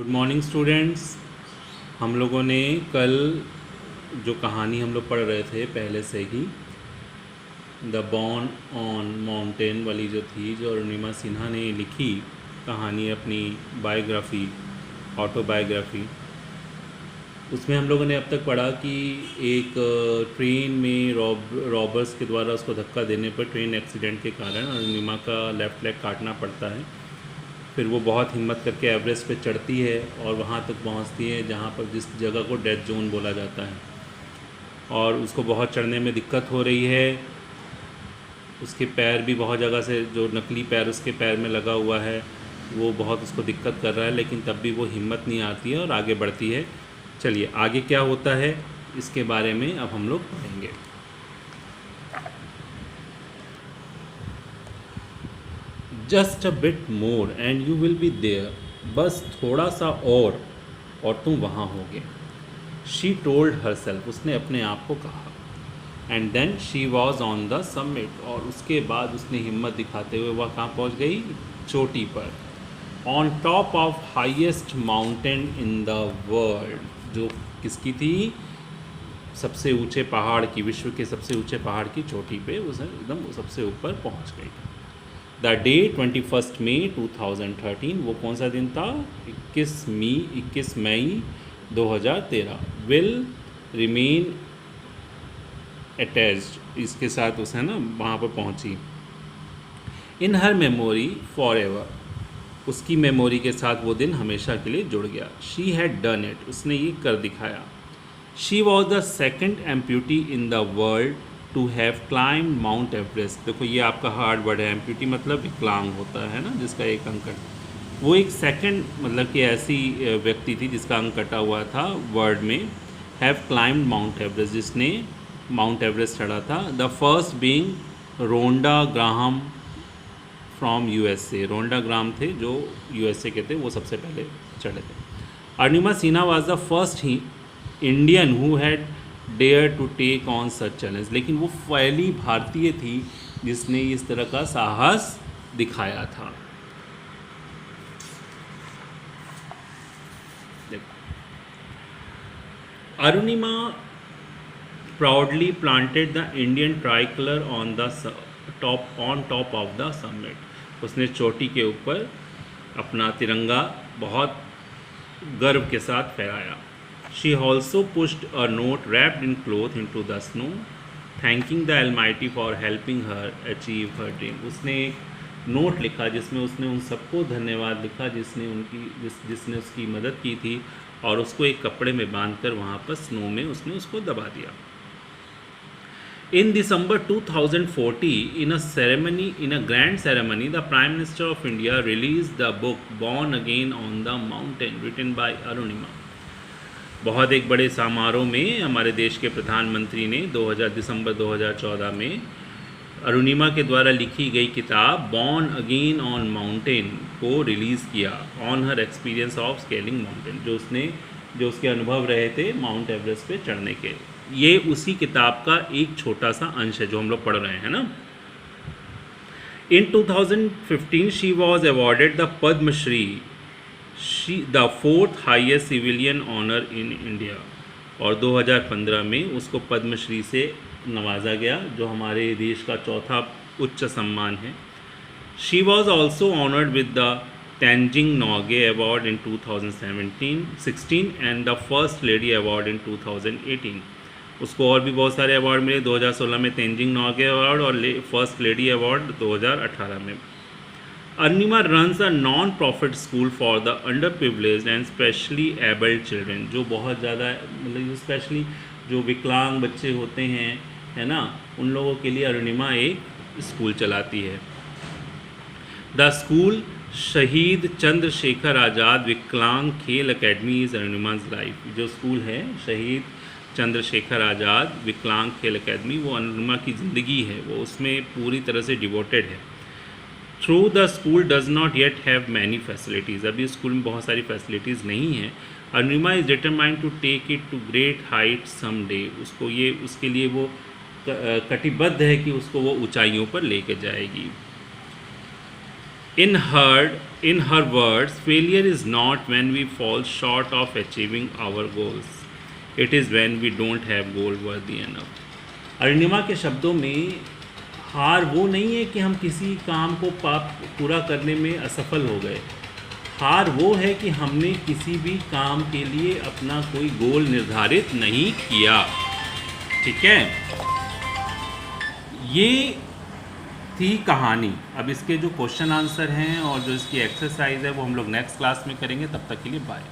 Good morning students. हम लोगों ने कल जो कहानी हम लोग पढ़ रहे थे पहले से ही, द बॉर्न ऑन माउंटेन वाली जो थी, जो अरुणिमा सिन्हा ने लिखी कहानी, अपनी बायोग्राफी, ऑटोबायोग्राफी, उसमें हम लोगों ने अब तक पढ़ा कि एक ट्रेन में रॉबर्स के द्वारा उसको धक्का देने पर ट्रेन एक्सीडेंट के कारण अरुणिमा का लेफ़्ट लेग काटना पड़ता है। फिर वो बहुत हिम्मत करके एवरेस्ट पे चढ़ती है और वहाँ तक पहुँचती है जहाँ पर जिस जगह को डेथ जोन बोला जाता है, और उसको बहुत चढ़ने में दिक्कत हो रही है। उसके पैर भी बहुत जगह से, जो नकली पैर उसके पैर में लगा हुआ है, वो बहुत उसको दिक्कत कर रहा है, लेकिन तब भी वो हिम्मत नहीं आती है और आगे बढ़ती है। चलिए आगे क्या होता है इसके बारे में अब हम लोग पढ़ेंगे। Just a bit more and you will be there, बस थोड़ा सा और तुम वहाँ होगे। शी टोल्ड हर सेल्फ, उसने अपने आप को कहा। And then she was on the summit, और उसके बाद उसने हिम्मत दिखाते हुए वह कहाँ पहुँच गई? चोटी पर। On top of highest mountain in the world, जो किसकी थी? सबसे ऊंचे पहाड़ की, विश्व के सबसे ऊंचे पहाड़ की चोटी पे उसे एकदम सबसे ऊपर पहुंच गई। द डे 21 मई 2013, वो कौन सा दिन था? 21 मई 2013। विल रिमेन अटैच्ड, इसके साथ उसे ना वहाँ पर पहुँची। इन हर मेमोरी फॉर एवर, उसकी मेमोरी के साथ वो दिन हमेशा के लिए जुड़ गया। शी हैड डन इट, उसने ये कर दिखाया। She was the second amputee in the world to have climbed mount Everest. देखो ये आपका हार्ड वर्ड है, एम्प्यूटी मतलब विकलांग होता है ना, जिसका एक अंग कट। वो एक सेकंड मतलब कि ऐसी व्यक्ति थी जिसका अंग कटा हुआ था वर्ल्ड में, हैव क्लाइम्ड माउंट एवरेस्ट, जिसने माउंट एवरेस्ट चढ़ा था। The first being Rhonda Graham from USA, Rhonda Graham थे जो यूएसए के थे, वो सबसे पहले चढ़े थे। Arunima Sinha was the first ही Indian who had dare to take on such challenge, लेकिन वो पहली भारतीय थी जिसने इस तरह का साहस दिखाया था। Arunima proudly planted the Indian tricolor on top of the summit, उसने चोटी के ऊपर अपना तिरंगा बहुत गर्व के साथ फहराया। She also pushed a note wrapped in cloth into the snow, thanking the Almighty for helping her achieve her dream. उसने एक नोट लिखा जिसमें उसने उन सबको धन्यवाद लिखा जिसने उसकी मदद की थी, और उसको एक कपड़े में बांधकर वहाँ पर स्नो में उसने उसको दबा दिया। In December 2040, in a grand ceremony, the Prime Minister of India released the book Born Again on the Mountain, written by Arunima. बहुत एक बड़े समारोह में हमारे देश के प्रधानमंत्री ने दिसंबर 2014 में अरुणिमा के द्वारा लिखी गई किताब बॉर्न अगेन ऑन माउंटेन को रिलीज़ किया, on her experience of scaling mountain, जो उसके अनुभव रहे थे माउंट एवरेस्ट पे चढ़ने के। ये उसी किताब का एक छोटा सा अंश है जो हम लोग पढ़ रहे हैं ना। In 2015 she was awarded the Padmashri, the fourth highest civilian honour in India, और 2015 में उसको पद्मश्री से नवाजा गया, जो हमारे देश का चौथा उच्च सम्मान है। She was also honoured with the Tenzing Norgay award in 2016 and the first lady award in 2018। उसको और भी बहुत सारे अवार्ड मिले, 2016 में तेंजिंग नोगे अवार्ड और फर्स्ट लेडी अवार्ड 2018 में। Arunima runs a non profit school for the under privileged and specially abled children, जो बहुत ज़्यादा मतलब स्पेशली जो विकलांग बच्चे होते हैं, है ना, उन लोगों के लिए अरुणिमा एक स्कूल चलाती है। द स्कूल शहीद चंद्रशेखर आज़ाद विकलांग खेल अकेडमी इज़ अरुणिमाज लाइफ, जो स्कूल है शहीद चंद्रशेखर आज़ाद विकलांग खेल अकेडमी, वो अरुणिमा की ज़िंदगी है, वो उसमें पूरी तरह से डिवोटेड है। Through the school does not yet have many facilities, अभी स्कूल में बहुत सारी फैसिलिटीज़ नहीं हैं। Arunima is determined to take it to great height some day, उसके लिए वो कटिबद्ध है कि उसको वो ऊंचाइयों पर लेके जाएगी। In her words, failure is not when we fall short of achieving our goals. It is when we don't have goal worthy enough. Arunima के शब्दों में हार वो नहीं है कि हम किसी काम को पूरा करने में असफल हो गए। हार वो है कि हमने किसी भी काम के लिए अपना कोई गोल निर्धारित नहीं किया। ठीक है, ये थी कहानी। अब इसके जो क्वेश्चन आंसर हैं और जो इसकी एक्सरसाइज है वो हम लोग नेक्स्ट क्लास में करेंगे। तब तक के लिए बाय।